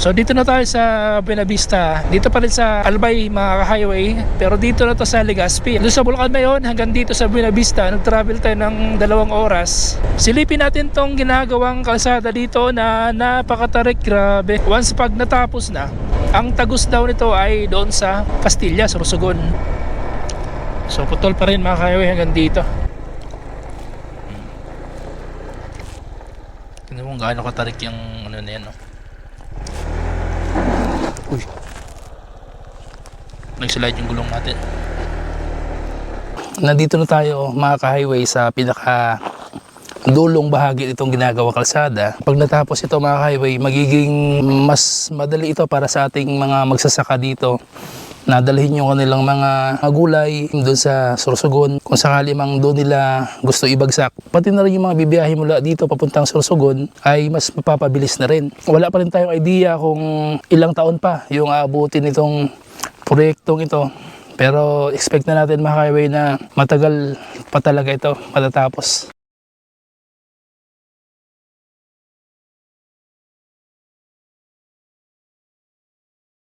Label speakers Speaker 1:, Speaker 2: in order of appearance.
Speaker 1: So dito na tayo sa Buenavista. Dito pa rin sa Albay mga highway, pero dito na to sa Legazpi. Doon sa Bulacan Mayon hanggang dito sa Buenavista, nag-travel tayo ng 2 oras. Silipin natin tong ginagawang kalsada dito na napakatarik, grabe. Once pag natapos na, ang tagos daw nito ay doon sa Castilla, Sorsogon. So putol pa rin mga highway hanggang dito. Tingnan mo gaano katarik yung ano na yan, no? Uy, nagslide yung gulong natin. Nandito na tayo mga ka-highway sa pinaka dulong bahagi itong ginagawa kalsada. Pag natapos ito mga ka-highway, magiging mas madali ito para sa ating mga magsasaka dito. Nadalhin yung kanilang mga gulay doon sa Sorsogon kung sakali mang doon nila gusto ibagsak. Pati na rin yung mga bibiyahe mula dito papuntang Sorsogon ay mas mapapabilis na rin. Wala pa rin tayong idea kung ilang taon pa yung aabutin itong proyektong ito. Pero expect na natin mga highway na matagal pa talaga ito matatapos.